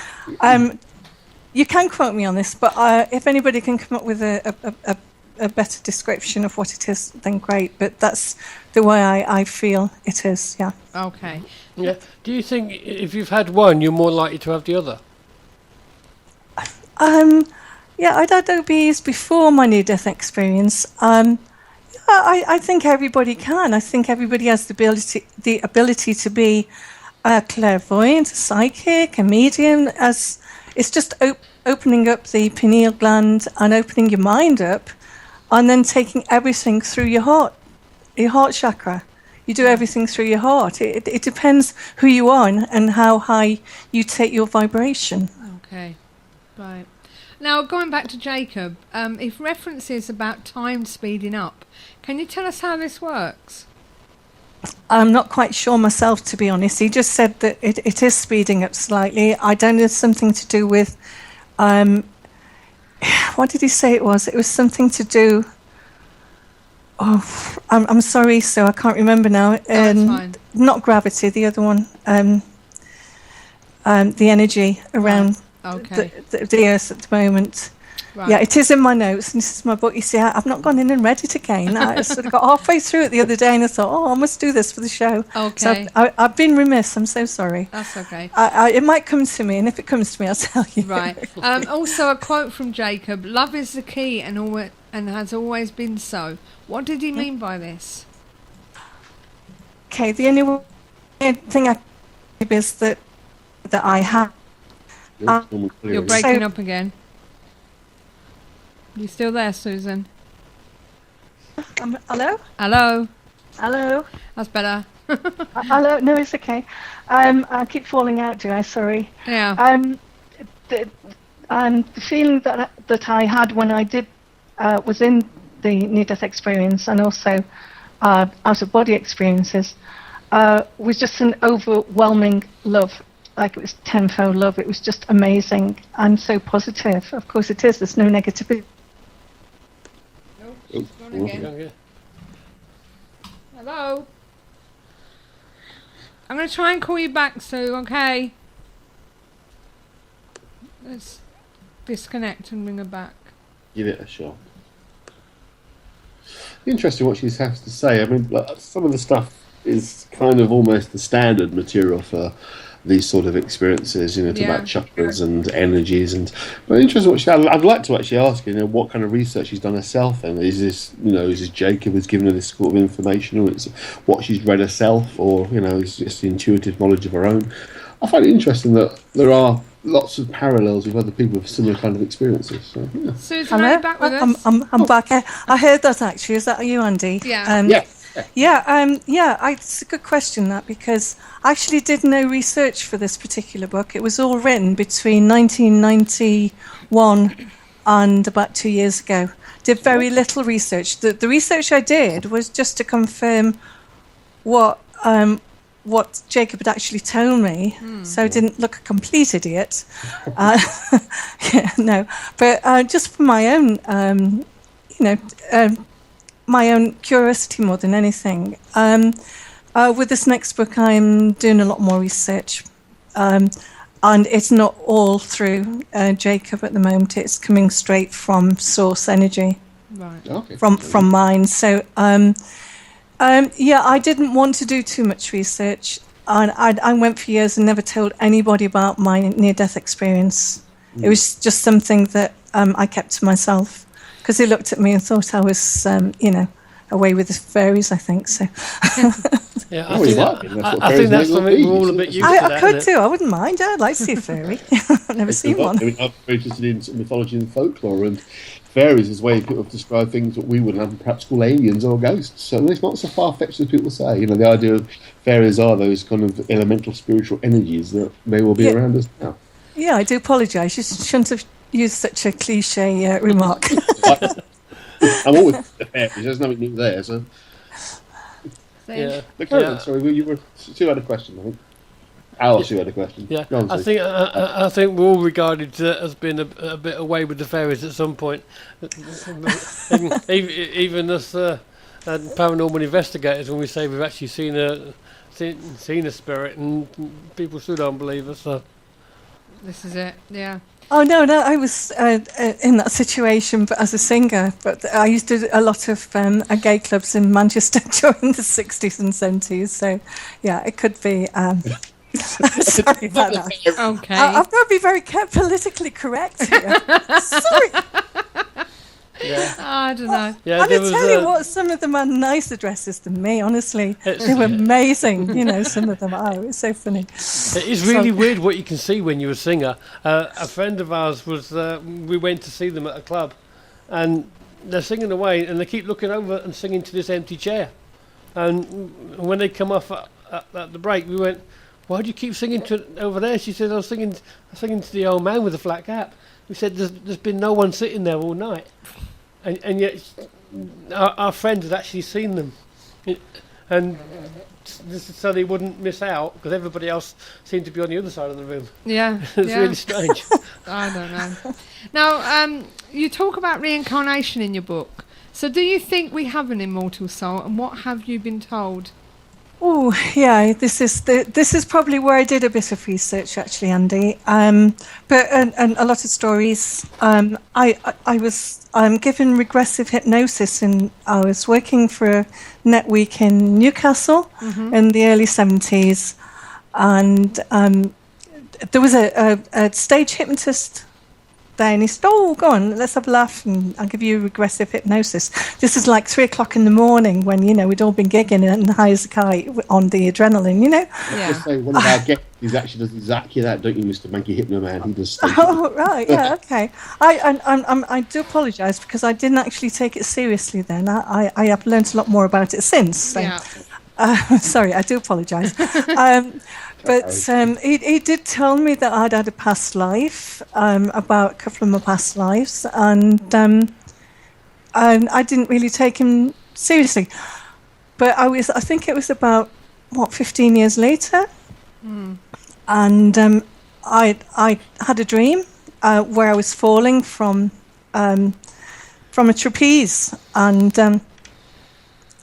you can quote me on this, but if anybody can come up with a better description of what it is, then great. But that's the way I feel it is. Yeah. Okay. Yeah. Do you think if you've had one, you're more likely to have the other? I'd had OBEs before my near-death experience. I think everybody can. I think everybody has the ability to be a clairvoyant, a psychic, a medium. As it's just opening up the pineal gland and opening your mind up, and then taking everything through your heart chakra. You do everything through your heart. It depends who you are and how high you take your vibration. Okay, right. Now, going back to Jacob, if references about time speeding up, can you tell us how this works? I'm not quite sure myself, to be honest. He just said that it is speeding up slightly. I don't know, it's something to do with... what did he say it was? It was something to do... Oh, I'm sorry, so I can't remember now. That's fine. Not gravity, the other one. The energy around the Earth at the moment. Right. Yeah, it is in my notes, and this is my book. You see, I've not gone in and read it again. I sort of got halfway through it the other day, and I thought, I must do this for the show. Okay. So I've been remiss. I'm so sorry. That's okay. It might come to me, and if it comes to me, I'll tell you. Right. Also, a quote from Jacob: "Love is the key, and has always been so." What did he mean by this? Okay, the only thing I can is that I have. You're breaking up again. You still there, Susan? Hello? Hello. Hello? That's better. Hello? No, it's okay. I keep falling out, do I? Sorry. Yeah. The feeling that I had when I was in the near-death experience, and also out-of-body experiences, was just an overwhelming love. Like, it was tenfold love. It was just amazing and so positive. Of course it is. There's no negativity. Nope, she's gone again. Hello? I'm going to try and call you back, Sue, okay? Let's disconnect and ring her back. Give it a shot. Interesting what she has to say. I mean, some of the stuff is kind of almost the standard material for these sort of experiences, about chakras and energies. But interesting what I'd like to actually ask her, what kind of research she's done herself. And is this Jacob has given her this sort of information, or it's what she's read herself, or it's just the intuitive knowledge of her own. I find it interesting that there are lots of parallels with other people with similar kind of experiences. So, yeah. Susan, are you back with us? I'm back. I heard that actually. Is that you, Andy? Yeah. It's a good question, that, because I actually did no research for this particular book. It was all written between 1991 and about 2 years ago. Did very little research. The research I did was just to confirm what Jacob had actually told me, so I didn't look a complete idiot. But just for my own, my own curiosity more than anything. With this next book, I'm doing a lot more research, and it's not all through Jacob at the moment. It's coming straight from source energy, right? Okay. From mine. So, I didn't want to do too much research, and I went for years and never told anybody about my near-death experience. It was just something that I kept to myself. Because he looked at me and thought I was, away with the fairies, I think. So. Yeah, I think that's something we're all a bit used to. I could do. I wouldn't mind. I'd like to see a fairy. I've never seen one. I'm very interested in mythology and folklore, and fairies is a way people describe things that we wouldn't have perhaps call aliens or ghosts. So it's not so far-fetched as people say. The idea of fairies are those kind of elemental spiritual energies that may well be around us now. Yeah, I do apologise. You shouldn't have used such a cliche remark. I'm always the fairies. There's nothing new there. So. Yeah. Sorry, Sue had a question, I think. Sue had a question. Yeah, I think we're all regarded as being a bit away with the fairies at some point. Even us paranormal investigators, when we say we've actually seen a spirit, and people still don't believe us. So. This is it. Yeah. Oh no! I was in that situation, but as a singer. But I used to do a lot of gay clubs in Manchester during the 60s and 70s. So, yeah, it could be. Sorry about that. Okay. I've got to be very politically correct here. Sorry. Yeah. I don't know. Yeah, I can tell you what, some of them had nicer dresses than me, honestly. They were amazing, some of them. Oh, it's so funny. It is really weird what you can see when you're a singer. A friend of ours we went to see them at a club, and they're singing away, and they keep looking over and singing to this empty chair. And when they come off at the break, we went, "Why do you keep singing over there?" She said, I was singing to the old man with the flat cap. We said, there's been no one sitting there all night. And yet our friend had actually seen them. And so they wouldn't miss out, because everybody else seemed to be on the other side of the room. Yeah. It's really strange. I don't know. Now, you talk about reincarnation in your book. So do you think we have an immortal soul, and what have you been told? Oh, yeah, this is probably where I did a bit of research, actually, Andy. But a lot of stories. I was given regressive hypnosis, and I was working for a net week in Newcastle in the early 70s, and there was a stage hypnotist day, and he said, "Oh, go on, let's have a laugh, and I'll give you regressive hypnosis." This is like 3:00 in the morning when we'd all been gigging and high as a kite on the adrenaline, Yeah. Just say one of our guests actually does exactly that, don't you, Mr. Manky Hypno Man? He does. Oh, right, yeah, okay. I do apologise because I didn't actually take it seriously then. I have learnt a lot more about it since. So. Yeah. Sorry, I do apologise. But he did tell me that I'd had a past life, about a couple of my past lives, and I didn't really take him seriously. But I think it was about 15 years later, and I had a dream where I was falling from a trapeze, and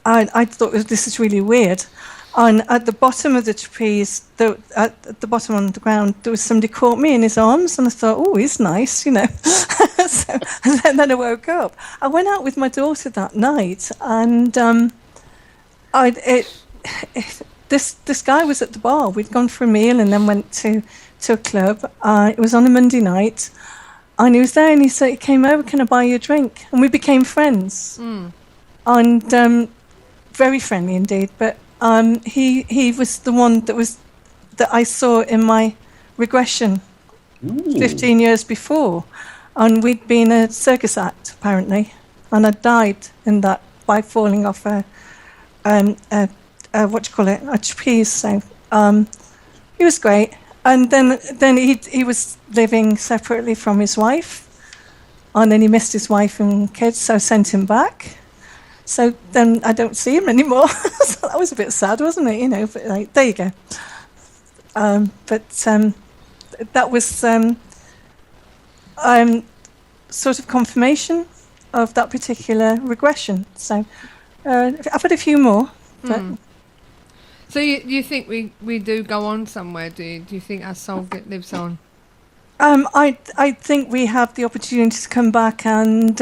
I thought this is really weird. And at the bottom of the trapeze, at the bottom on the ground, there was somebody caught me in his arms, and I thought, oh, he's nice, So, and then I woke up. I went out with my daughter that night, and this guy was at the bar. We'd gone for a meal and then went to a club. It was on a Monday night, and he was there, and he said, he came over, "Can I buy you a drink?" And we became friends, and very friendly indeed. But he was the one that I saw in my regression 15 years before, and we'd been a circus act apparently, and I died in that by falling off a trapeze. So he was great, and then he was living separately from his wife, and then he missed his wife and kids, so I sent him back. So then I don't see him anymore. So that was a bit sad, wasn't it? But there you go. That was sort of confirmation of that particular regression. So I've had a few more. But So you think we do go on somewhere? Do you think our soul lives on? I think we have the opportunity to come back, and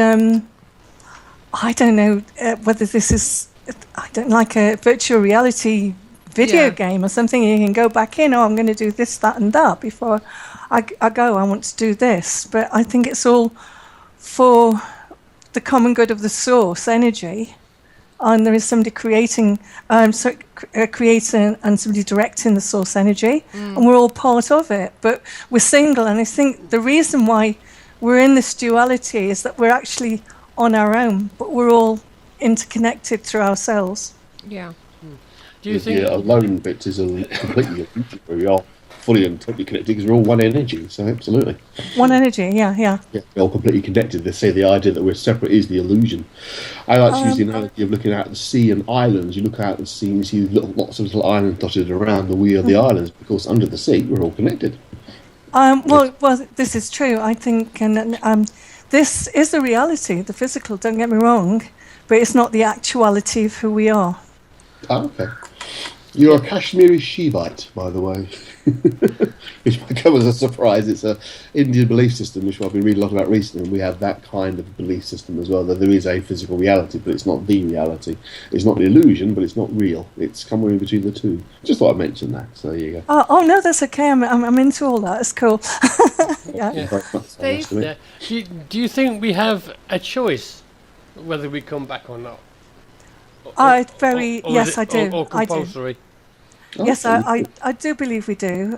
I don't know whether this is, I don't like a virtual reality video game or something. You can go back in, I'm going to do this, that and that before I go. I want to do this. But I think it's all for the common good of the source energy. And there is somebody creating, creating and somebody directing the source energy. And we're all part of it. But we're single. And I think the reason why we're in this duality is that we're actually on our own, but we're all interconnected through ourselves. Yeah. Do you think the alone bit is completely where we are fully and totally connected because we're all one energy? So absolutely. One energy, yeah. Yeah, we're all completely connected. They say the idea that we're separate is the illusion. I like to use the analogy of looking out at the sea and islands. You look out at the sea and you see lots of little islands dotted around, and we are the islands because under the sea we're all connected. Well, this is true. I think, and this is the reality, the physical, don't get me wrong, but it's not the actuality of who we are. Oh, okay. You're a Kashmiri Shivite, by the way, which might come as a surprise. It's an Indian belief system, which I've been reading a lot about recently, and we have that kind of belief system as well, that there is a physical reality, but it's not the reality. It's not an illusion, but it's not real. It's somewhere in between the two. Just thought I'd mention that, so there you go. Oh no, that's okay. I'm into all that. It's cool. Yeah. Steve? Yeah. Do you think we have a choice whether we come back or not? Yes, I do. Or compulsory? I do. Yes, I do believe we do.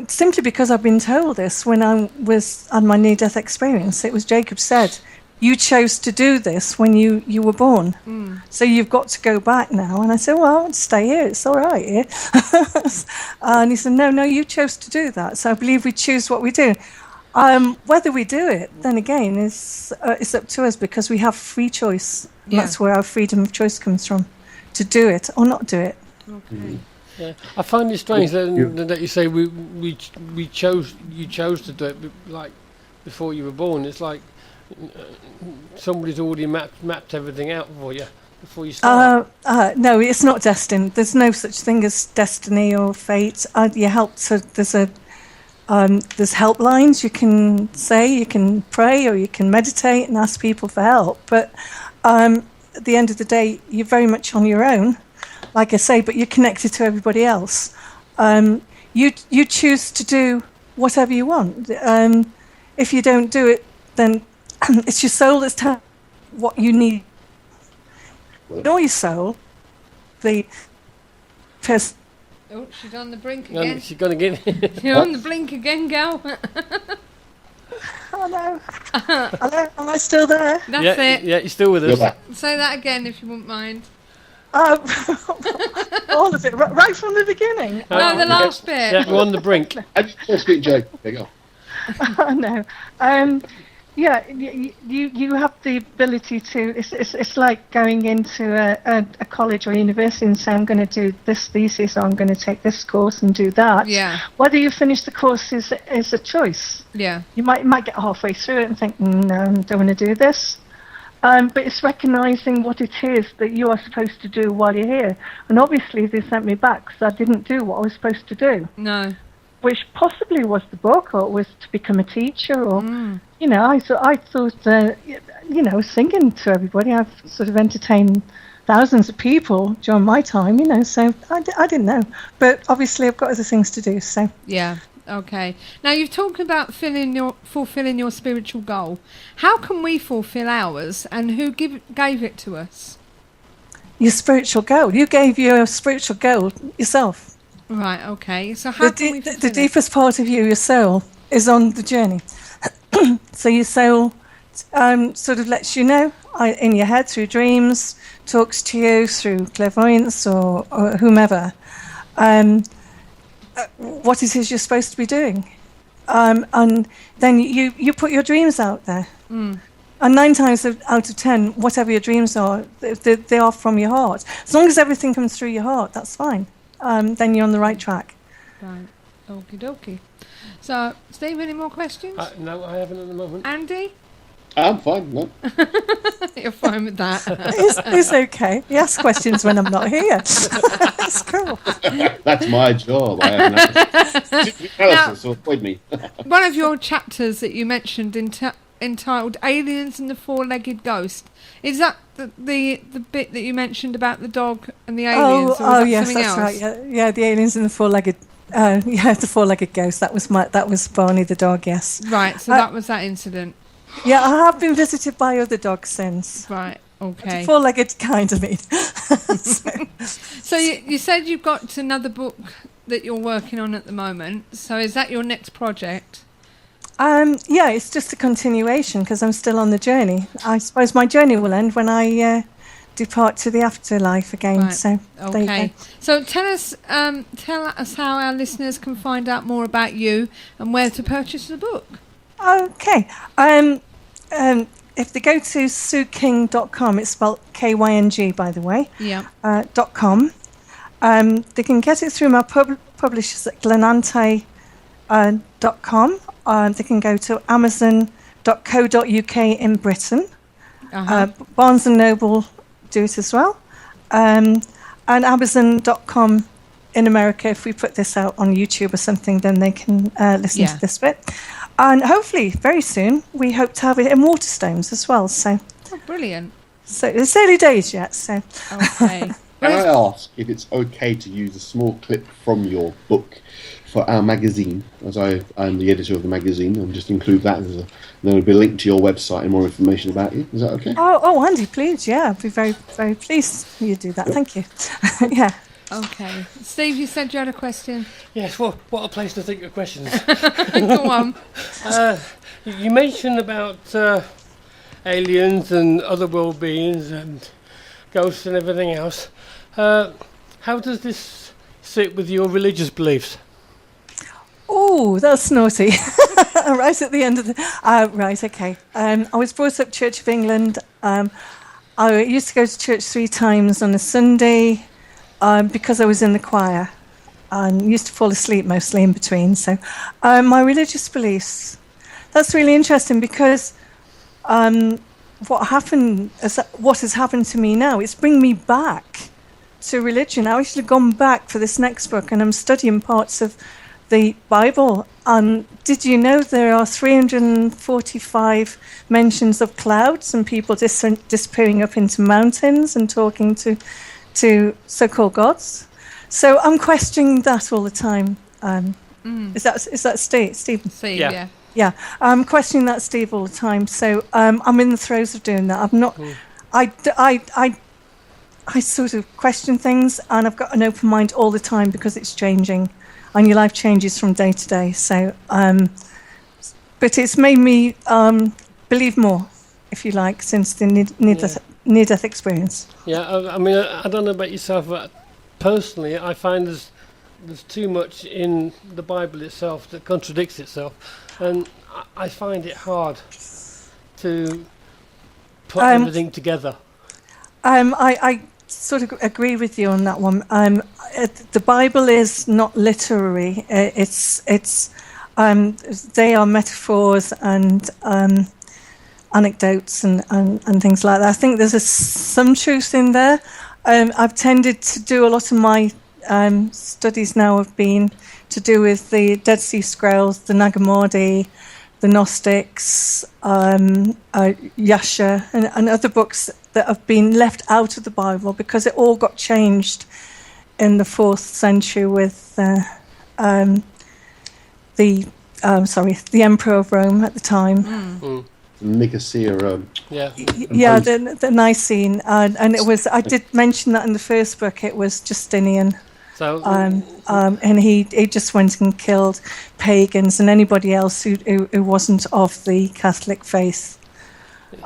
Simply because I've been told this when I was on my near-death experience. It was Jacob said, "You chose to do this when you were born, so you've got to go back now." And I said, "Well, I want to stay here. It's all right here." And he said, "No, you chose to do that. So I believe we choose what we do." Whether we do it, then again, is up to us because we have free choice. Yeah. That's where our freedom of choice comes from, to do it or not do it. Okay. Yeah, I find it strange that you say you chose to do it like before you were born. It's like somebody's already mapped everything out for you before you start. No, it's not destined. There's no such thing as destiny or fate. There's helplines you can say, you can pray, or you can meditate and ask people for help. But at the end of the day, you're very much on your own, like I say, but you're connected to everybody else. You choose to do whatever you want. if you don't do it, then it's your soul that's telling what you need. Ignore your soul. The person. Oh, she's on the brink again. She's going to get. You're on the blink again, gal. Oh no. Hello, am I still there? That's it. Yeah, you're still with us. Say that again if you wouldn't mind. All of it, right from the beginning. No, the last bit. Yeah, we're on the brink. I just speak joke. There you go. Oh no. Yeah, you have the ability to. It's like going into a college or university and say, I'm going to do this thesis, or I'm going to take this course and do that. Yeah. Whether you finish the course is a choice. Yeah. You might get halfway through it and think, no, I don't want to do this. But it's recognising what it is that you are supposed to do while you're here. And obviously they sent me back because I didn't do what I was supposed to do. No. Which possibly was the book, or it was to become a teacher, or, I thought, singing to everybody. I've sort of entertained thousands of people during my time, so I didn't know. But obviously I've got other things to do, so. Yeah. Okay. Now you've talked about fulfilling your spiritual goal. How can we fulfill ours, and who gave it to us? Your spiritual goal. You gave your spiritual goal yourself. Right. Okay. So how can we the deepest part of you, your soul, is on the journey. So your soul sort of lets you know in your head through dreams, talks to you through clairvoyance or whomever. What it is you're supposed to be doing, and then you put your dreams out there, and 9 times out of 10, whatever your dreams are, they are from your heart. As long as everything comes through your heart, that's fine. Then you're on the right track. Right, okie dokie. So, Steve, any more questions? No, I haven't at the moment. Andy? I'm fine, no. You're fine with that. It's okay. He asks questions when I'm not here. It's cool. That's my job. I have analysis, so avoid me. One of your chapters that you mentioned entitled Aliens and the Four-Legged Ghost. Is that the bit that you mentioned about the dog and the aliens? Oh yes, that's else? Right. Yeah, the aliens and the four-legged. The four-legged ghost. That was Barney the dog. Yes. Right. So that was that incident. Yeah, I have been visited by other dogs since. Right. Okay. The four-legged kind of mean. So you said you've got another book that you're working on at the moment. So is that your next project? Yeah, it's just a continuation because I'm still on the journey. I suppose my journey will end when I depart to the afterlife again. Right. So okay. There you go. So tell us how our listeners can find out more about you and where to purchase the book. Okay. If they go to suekyng.com, it's spelled Kyng, by the way. Yeah. .com. They can get it through my publishers at glenante.com. They can go to amazon.co.uk in Britain. Barnes & Noble do it as well. And amazon.com in America. If we put this out on YouTube or something, then they can listen to this bit. And hopefully, very soon, we hope to have it in Waterstones as well. So, brilliant. So it's early days yet. So, okay. Can I ask if it's okay to use a small clip from your book for our magazine? As I'm the editor of the magazine, I'll just include that as then there'll be a link to your website and more information about you. Is that okay? Oh, Andy, please, yeah, I'd be very, very pleased you do that. Thank you. Yeah. Okay. Steve, you said you had a question. Yes, well, what a place to think of questions. Go on. You mentioned about aliens and other world beings and ghosts and everything else. How does this sit with your religious beliefs? Oh, that's naughty. Right at the end of the... right, okay. I was brought up Church of England. I used to go to church 3 times on a Sunday because I was in the choir. And used to fall asleep mostly in between. So my religious beliefs, that's really interesting because what has happened to me now, it's bringing me back to religion. I actually gone back for this next book and I'm studying parts of the Bible. Did you know there are 345 mentions of clouds and people disappearing up into mountains and talking to so-called gods? So I'm questioning that all the time. Is that Stephen? Steve, yeah. Yeah, I'm questioning that, Steve, all the time. So I'm in the throes of doing that. I'm not. I sort of question things, and I've got an open mind all the time because it's changing, and your life changes from day to day. So, but it's made me believe more, if you like, since the near-death experience. Yeah, I mean, I don't know about yourself, but personally, I find there's too much in the Bible itself that contradicts itself, and I find it hard to put everything together. I sort of agree with you on that one. The Bible is not literary. They are metaphors and anecdotes and things like that. I think there's some truth in there. I've tended to do a lot of my studies now have been to do with the Dead Sea Scrolls, the Nag Hammadi, the Gnostics, Yasha, and other books that have been left out of the Bible because it all got changed in the 4th century with the Emperor of Rome at the time. Nicosia. The Nicene, and it was. I did mention that in the first book. It was Justinian. So, and he just went and killed pagans and anybody else who wasn't of the Catholic faith,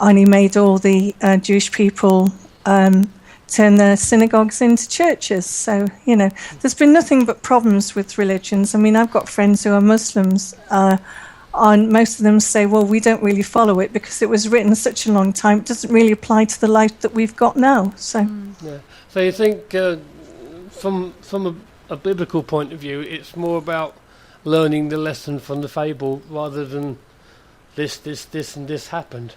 and he made all the Jewish people turn their synagogues into churches. So there's been nothing but problems with religions. I mean, I've got friends who are Muslims. And most of them say, well, we don't really follow it because it was written such a long time. It doesn't really apply to the life that we've got now. So, So you think, from a biblical point of view, it's more about learning the lesson from the fable rather than this, and this happened?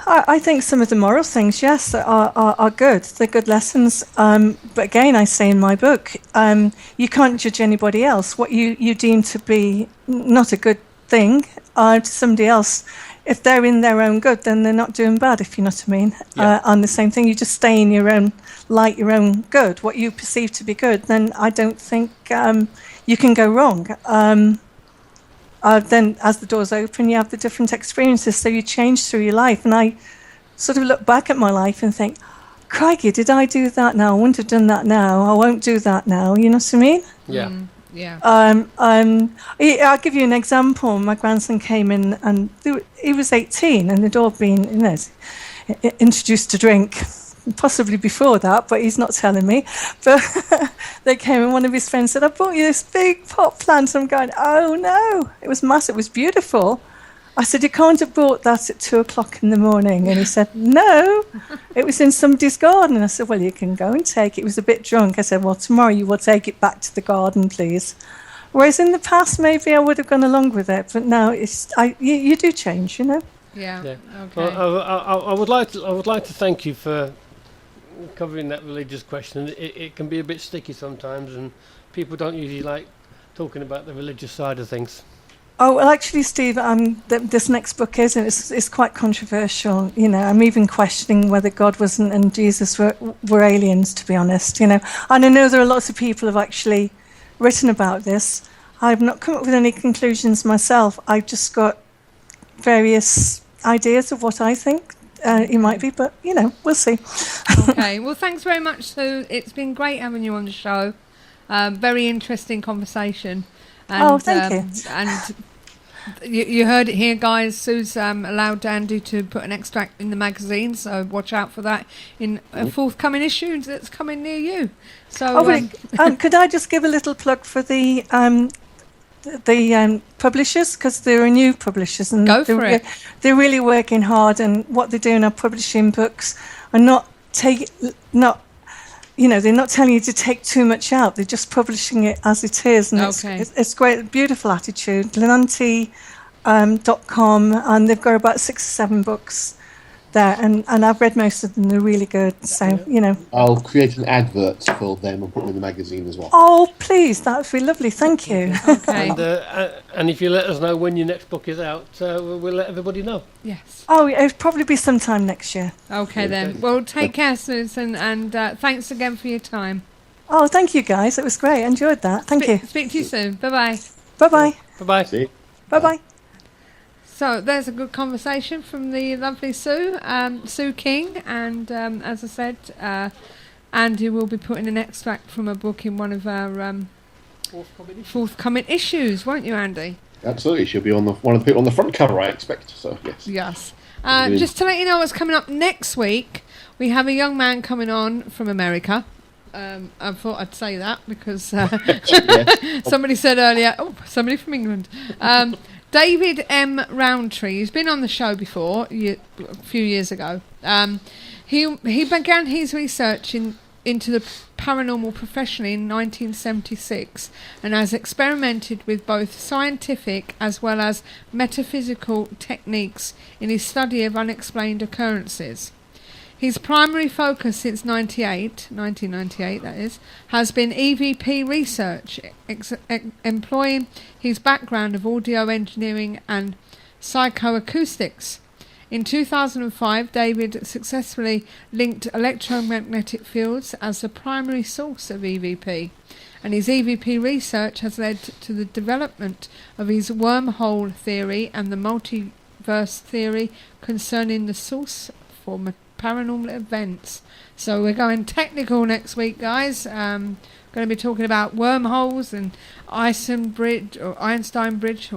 I think some of the moral things, yes, are good. They're good lessons. But again, I say in my book, you can't judge anybody else. What you deem to be not a good thing to somebody else, if they're in their own good, then they're not doing bad, if you know what I mean. And the same thing, you just stay in your own light, your own good, what you perceive to be good, then I don't think you can go wrong. Then as the doors open, you have the different experiences, so you change through your life. And I sort of look back at my life and think, crikey, did I do that now? I wouldn't have done that now. I won't do that now. You know what I mean? Yeah. Yeah. I'll give you an example. My grandson came in and he was 18 and they'd all been introduced to drink, possibly before that, but he's not telling me. But they came and one of his friends said, I bought you this big pot plant. I'm going, oh no, it was massive, it was beautiful. I said, you can't have bought that at 2:00 in the morning. And he said, no, it was in somebody's garden. I said, well, you can go and take it. He was a bit drunk. I said, well, tomorrow you will take it back to the garden, please. Whereas in the past, maybe I would have gone along with it. But now you do change, you know? Yeah. Okay. Well, I would like to thank you for covering that religious question. It can be a bit sticky sometimes, and people don't usually like talking about the religious side of things. Oh, well, actually, Steve, this next book it's quite controversial. You know, I'm even questioning whether God wasn't and Jesus were aliens, to be honest. You know, and I know there are lots of people who have actually written about this. I've not come up with any conclusions myself. I've just got various ideas of what I think he might be, but, you know, we'll see. Okay, well, thanks very much, Sue. It's been great having you on the show. Very interesting conversation. And, thank you. And you heard it here, guys. Sue's allowed Andy to put an extract in the magazine, so watch out for that in a forthcoming issue that's coming near you. So, could I just give a little plug for the publishers, because they're new publishers and go for it. They're really working hard, and what they're doing are publishing books and they're not telling you to take too much out. They're just publishing it as it is, and it's great, beautiful attitude. Lenanti.com, and they've got about 6 or 7 books there, and I've read most of them. They're really good. So I'll create an advert for them and put them in the magazine as well. Oh, please, that would be lovely. Thank you. Okay. And if you let us know when your next book is out, we'll let everybody know. Yes. Oh, it'll probably be sometime next year. Okay then. Well, take care, Susan, and thanks again for your time. Oh, thank you, guys. It was great. I enjoyed that. Thank you. Speak to you soon. Bye-bye. Bye-bye. Bye-bye. See? Bye-bye. So there's a good conversation from the lovely Sue Kyng, and as I said, Andy will be putting an extract from a book in one of our forthcoming issues, won't you, Andy? Absolutely, she'll be on one of the people on the front cover, I expect. So yes. Yes. Just to let you know what's coming up next week, we have a young man coming on from America. I thought I'd say that because somebody said earlier, somebody from England. David M. Roundtree, who's been on the show before, a few years ago. He began his research into the paranormal professionally in 1976 and has experimented with both scientific as well as metaphysical techniques in his study of unexplained occurrences. His primary focus since 1998 that is, has been EVP research, employing his background of audio engineering and psychoacoustics. In 2005, David successfully linked electromagnetic fields as the primary source of EVP, and his EVP research has led to the development of his wormhole theory and the multiverse theory concerning the source for paranormal events. So we're going technical next week, guys. Going to be talking about wormholes and Einstein Bridge or Einstein Bridge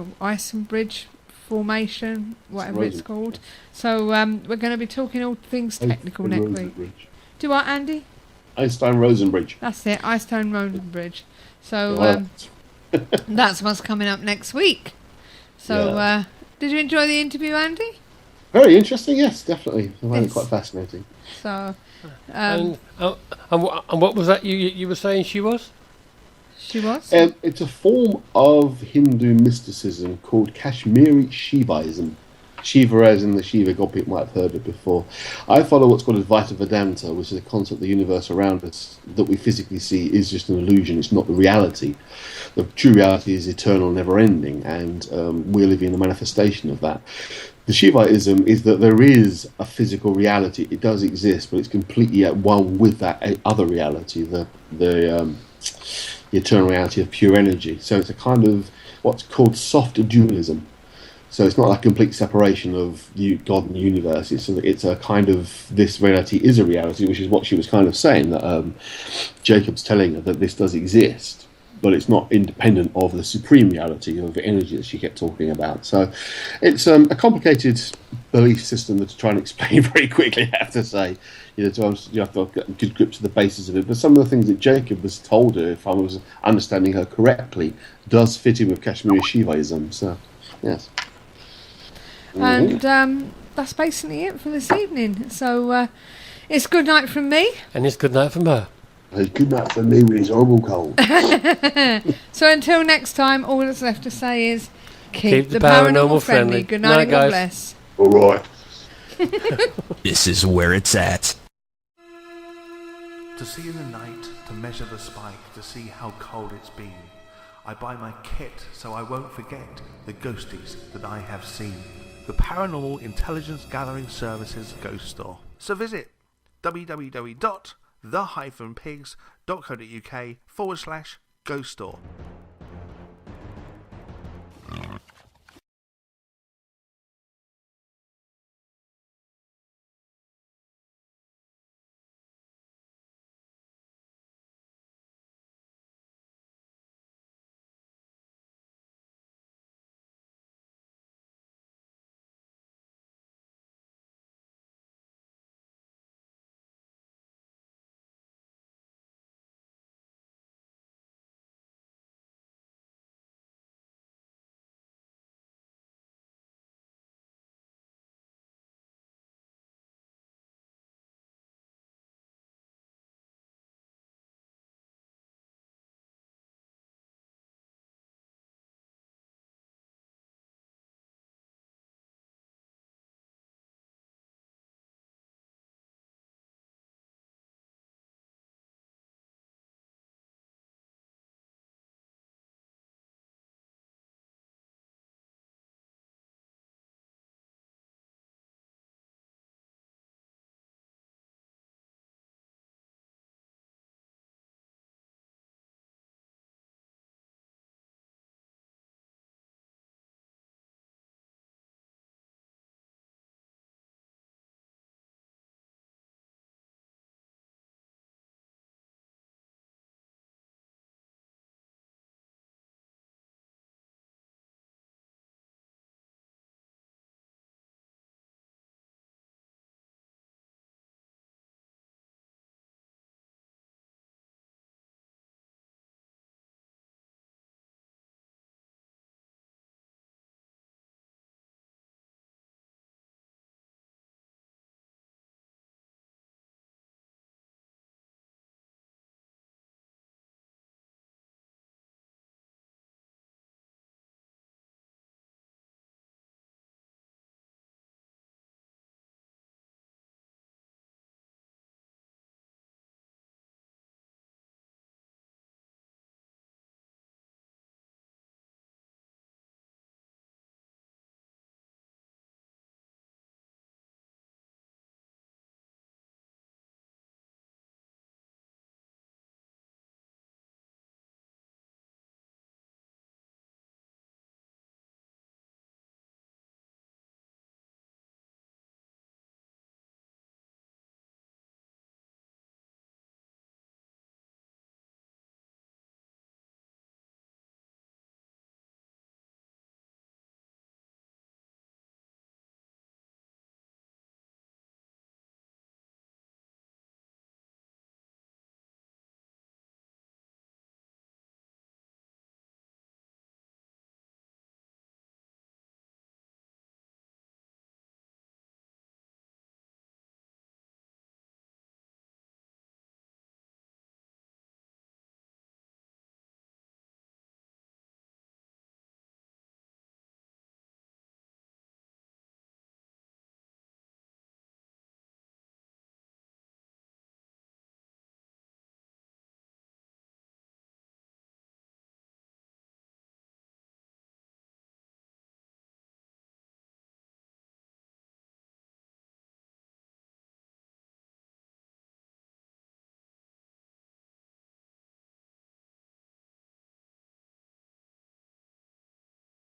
formation, whatever it's called. So we're going to be talking all things technical next week. Do what, Andy? Einstein-Rosen Bridge. That's it, Einstein-Rosen Bridge. So that's what's coming up next week. So did you enjoy the interview, Andy? Very interesting, yes, definitely. I find it quite fascinating. So, and what was that you were saying she was? She was? It's a form of Hindu mysticism called Kashmiri Shivaism. Shiva as in the Shiva god, people might have heard it before. I follow what's called Advaita Vedanta, which is a concept of the universe around us that we physically see is just an illusion, it's not the reality. The true reality is eternal, never-ending, and we're living in the manifestation of that. The Shivaism is that there is a physical reality. It does exist, but it's completely at one with that other reality, the eternal reality of pure energy. So it's a kind of what's called soft dualism. So it's not a complete separation of God and the universe. It's a kind of, this reality is a reality, which is what she was kind of saying, that Jacob's telling her that this does exist, but it's not independent of the supreme reality of energy that she kept talking about. So it's a complicated belief system to try and explain very quickly, I have to say. You have to get good grip to the basis of it. But some of the things that Jacob was told her, if I was understanding her correctly, does fit in with Kashmiri Shivaism. So, yes. And that's basically it for this evening. So it's good night from me. And it's good night from her. It's good night from me with his horrible cold. So until next time, all that's left to say is keep the paranormal friendly. Good night and God bless. All right. This is where it's at. To see in the night, to measure the spike, to see how cold it's been. I buy my kit so I won't forget the ghosties that I have seen. The Paranormal Intelligence Gathering Services Ghost Store. So visit www.the-pigs.co.uk/ghost store.